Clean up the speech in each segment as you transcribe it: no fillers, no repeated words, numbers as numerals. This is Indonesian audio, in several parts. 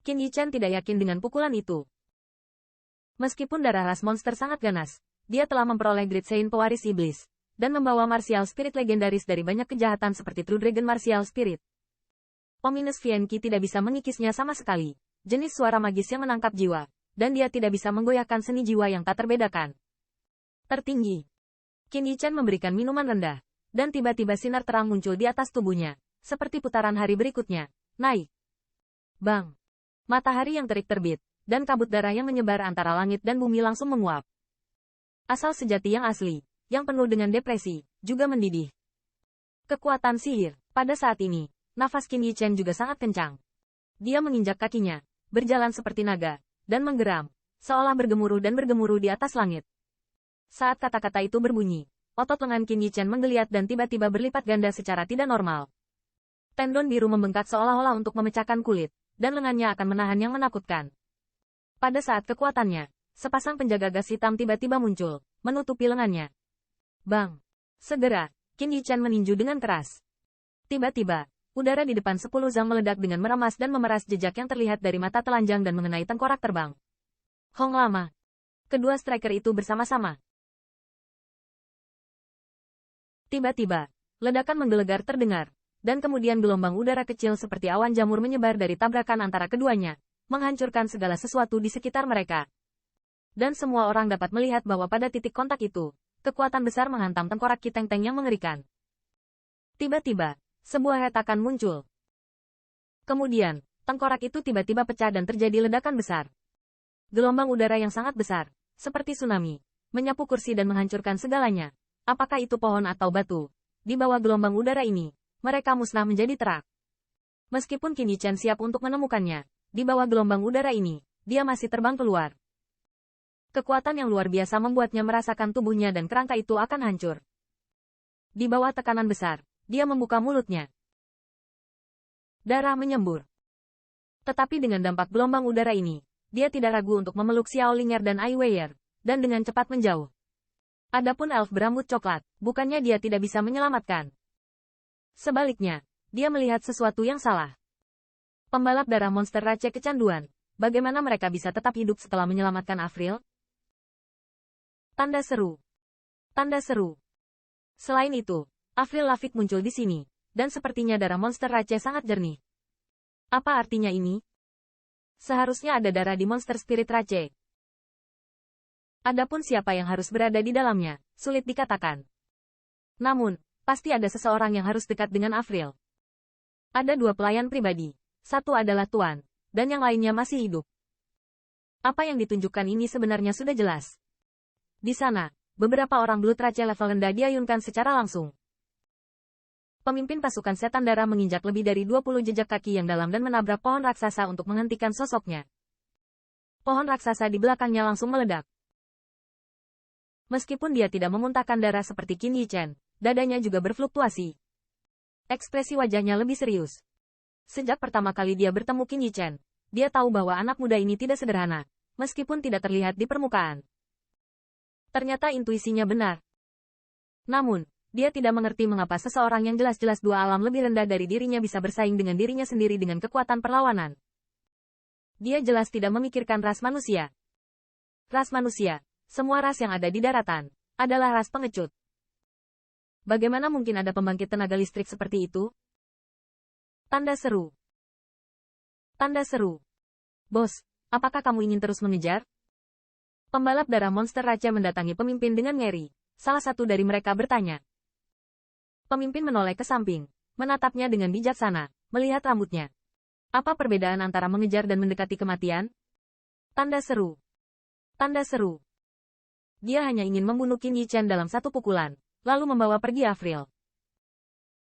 Qin Yichen tidak yakin dengan pukulan itu. Meskipun darah ras monster sangat ganas, dia telah memperoleh Great Saint pewaris iblis, dan membawa martial spirit legendaris dari banyak kejahatan seperti True Dragon Martial Spirit. Ominous Fienki tidak bisa mengikisnya sama sekali, jenis suara magis yang menangkap jiwa, dan dia tidak bisa menggoyahkan seni jiwa yang tak terbedakan. Tertinggi. Qin Yichen memberikan minuman rendah, dan tiba-tiba sinar terang muncul di atas tubuhnya, seperti putaran hari berikutnya. Naik. Bang. Matahari yang terik terbit, dan kabut darah yang menyebar antara langit dan bumi langsung menguap. Asal sejati yang asli, yang penuh dengan depresi, juga mendidih. Kekuatan sihir. Pada saat ini, nafas Qin Yichen juga sangat kencang. Dia menginjak kakinya, berjalan seperti naga, dan menggeram, seolah bergemuruh dan bergemuruh di atas langit. Saat kata-kata itu berbunyi, otot lengan Qin Yichen menggeliat dan tiba-tiba berlipat ganda secara tidak normal. Tendon biru membengkak seolah-olah untuk memecahkan kulit, dan lengannya akan menahan yang menakutkan. Pada saat kekuatannya, sepasang penjaga gas hitam tiba-tiba muncul, menutupi lengannya. Bang! Segera, Qin Yichen meninju dengan keras. Tiba-tiba, udara di depan 10 zang meledak dengan meremas dan memeras jejak yang terlihat dari mata telanjang dan mengenai tengkorak terbang. Hong lama. Kedua striker itu bersama-sama. Tiba-tiba, ledakan menggelegar terdengar, dan kemudian gelombang udara kecil seperti awan jamur menyebar dari tabrakan antara keduanya, menghancurkan segala sesuatu di sekitar mereka. Dan semua orang dapat melihat bahwa pada titik kontak itu, kekuatan besar menghantam tengkorak Qi Teng Teng yang mengerikan. Tiba-tiba, sebuah hetakan muncul. Kemudian, tengkorak itu tiba-tiba pecah dan terjadi ledakan besar. Gelombang udara yang sangat besar, seperti tsunami, menyapu kursi dan menghancurkan segalanya. Apakah itu pohon atau batu? Di bawah gelombang udara ini, mereka musnah menjadi terak. Meskipun Qin Yichen siap untuk menemukannya, di bawah gelombang udara ini, dia masih terbang keluar. Kekuatan yang luar biasa membuatnya merasakan tubuhnya dan kerangka itu akan hancur. Di bawah tekanan besar, dia membuka mulutnya. Darah menyembur. Tetapi dengan dampak gelombang udara ini, dia tidak ragu untuk memeluk Xiao Linger dan Ai Weier, dan dengan cepat menjauh. Adapun elf berambut coklat, bukannya dia tidak bisa menyelamatkan. Sebaliknya, dia melihat sesuatu yang salah. Pembalap darah monster Rache kecanduan, bagaimana mereka bisa tetap hidup setelah menyelamatkan Avril? Tanda seru. Tanda seru. Selain itu, Avril Lafitte muncul di sini, dan sepertinya darah monster Rache sangat jernih. Apa artinya ini? Seharusnya ada darah di monster spirit Rache. Adapun siapa yang harus berada di dalamnya, sulit dikatakan. Namun, pasti ada seseorang yang harus dekat dengan Avril. Ada 2 pelayan pribadi, satu adalah Tuan, dan yang lainnya masih hidup. Apa yang ditunjukkan ini sebenarnya sudah jelas. Di sana, beberapa orang Blood Rache level rendah diayunkan secara langsung. Pemimpin pasukan setan darah menginjak lebih dari 20 jejak kaki yang dalam dan menabrak pohon raksasa untuk menghentikan sosoknya. Pohon raksasa di belakangnya langsung meledak. Meskipun dia tidak memuntahkan darah seperti Qin Yichen, dadanya juga berfluktuasi. Ekspresi wajahnya lebih serius. Sejak pertama kali dia bertemu Qin Yichen, dia tahu bahwa anak muda ini tidak sederhana, meskipun tidak terlihat di permukaan. Ternyata intuisinya benar. Namun, dia tidak mengerti mengapa seseorang yang jelas-jelas 2 alam lebih rendah dari dirinya bisa bersaing dengan dirinya sendiri dengan kekuatan perlawanan. Dia jelas tidak memikirkan ras manusia. Ras manusia, semua ras yang ada di daratan, adalah ras pengecut. Bagaimana mungkin ada pembangkit tenaga listrik seperti itu? Tanda seru. Tanda seru. Bos, apakah kamu ingin terus mengejar? Pembalap darah monster Rache mendatangi pemimpin dengan ngeri. Salah satu dari mereka bertanya. Pemimpin menoleh ke samping, menatapnya dengan bijaksana, melihat rambutnya. Apa perbedaan antara mengejar dan mendekati kematian? Tanda seru. Tanda seru. Dia hanya ingin membunuh Qin Yichen dalam satu pukulan, lalu membawa pergi Avril.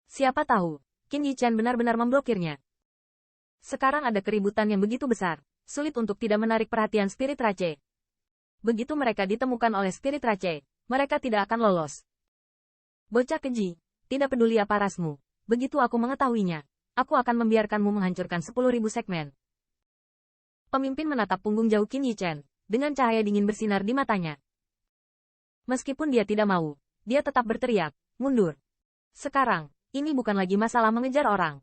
Siapa tahu, Qin Yichen benar-benar memblokirnya. Sekarang ada keributan yang begitu besar, sulit untuk tidak menarik perhatian spirit Rache. Begitu mereka ditemukan oleh spirit Rache, mereka tidak akan lolos. Bocah keji, tidak peduli apa rasmu, begitu aku mengetahuinya, aku akan membiarkanmu menghancurkan 10.000 segmen. Pemimpin menatap punggung jauh Qin Yichen, dengan cahaya dingin bersinar di matanya. Meskipun dia tidak mau, dia tetap berteriak, mundur. Sekarang, ini bukan lagi masalah mengejar orang.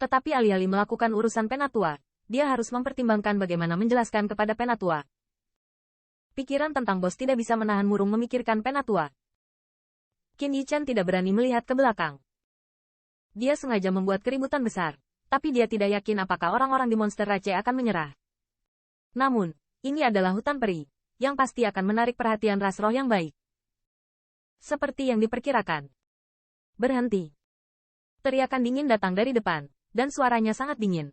Tetapi alih-alih melakukan urusan penatua, dia harus mempertimbangkan bagaimana menjelaskan kepada Penatua. Pikiran tentang bos tidak bisa menahan murung memikirkan Penatua. Qin Yichen tidak berani melihat ke belakang. Dia sengaja membuat keributan besar, tapi dia tidak yakin apakah orang-orang di Monster Race akan menyerah. Namun, ini adalah hutan peri, yang pasti akan menarik perhatian ras roh yang baik. Seperti yang diperkirakan. Berhenti. Teriakan dingin datang dari depan, dan suaranya sangat dingin.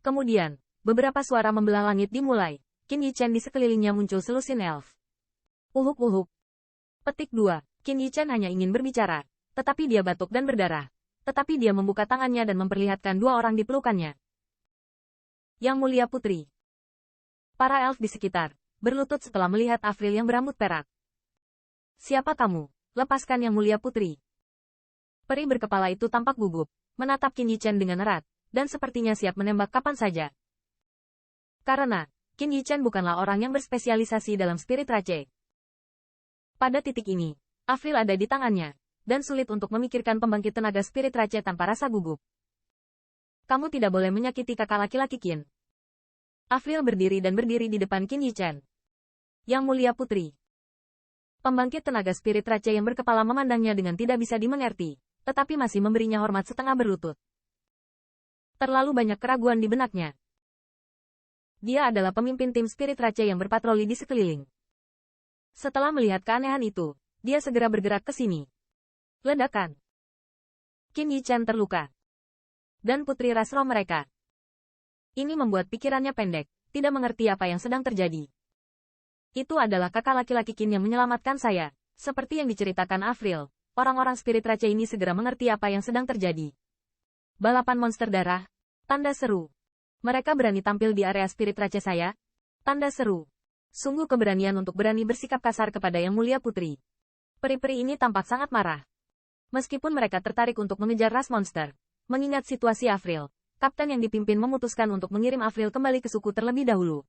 Kemudian, beberapa suara membelah langit dimulai. Qin Yichen di sekelilingnya muncul selusin elf. Uhuk-uhuk. Petik 2. Qin Yichen hanya ingin berbicara, tetapi dia batuk dan berdarah. Tetapi dia membuka tangannya dan memperlihatkan dua orang di pelukannya. Yang Mulia Putri. Para elf di sekitar berlutut setelah melihat Avril yang berambut perak. Siapa kamu? Lepaskan Yang Mulia Putri. Peri berkepala itu tampak gugup, menatap Qin Yichen dengan erat, dan sepertinya siap menembak kapan saja. Karena, Qin Yichen bukanlah orang yang berspesialisasi dalam spirit race. Pada titik ini, Avril ada di tangannya, dan sulit untuk memikirkan pembangkit tenaga spirit race tanpa rasa gugup. Kamu tidak boleh menyakiti kakak laki-laki Qin. Avril berdiri di depan Qin Yichen. Yang Mulia Putri. Pembangkit tenaga spirit race yang berkepala memandangnya dengan tidak bisa dimengerti, tetapi masih memberinya hormat setengah berlutut. Terlalu banyak keraguan di benaknya. Dia adalah pemimpin tim spirit race yang berpatroli di sekeliling. Setelah melihat keanehan itu, dia segera bergerak ke sini. Ledakan. Qin Yichen terluka. Dan putri ras roh mereka. Ini membuat pikirannya pendek, tidak mengerti apa yang sedang terjadi. Itu adalah kakak laki-laki Qin yang menyelamatkan saya. Seperti yang diceritakan Avril, orang-orang spirit race ini segera mengerti apa yang sedang terjadi. Balapan monster darah. Tanda seru. Mereka berani tampil di area spirit race saya? Tanda seru. Sungguh keberanian untuk berani bersikap kasar kepada Yang Mulia Putri. Peri-peri ini tampak sangat marah. Meskipun mereka tertarik untuk mengejar ras monster, mengingat situasi Avril, kapten yang dipimpin memutuskan untuk mengirim Avril kembali ke suku terlebih dahulu.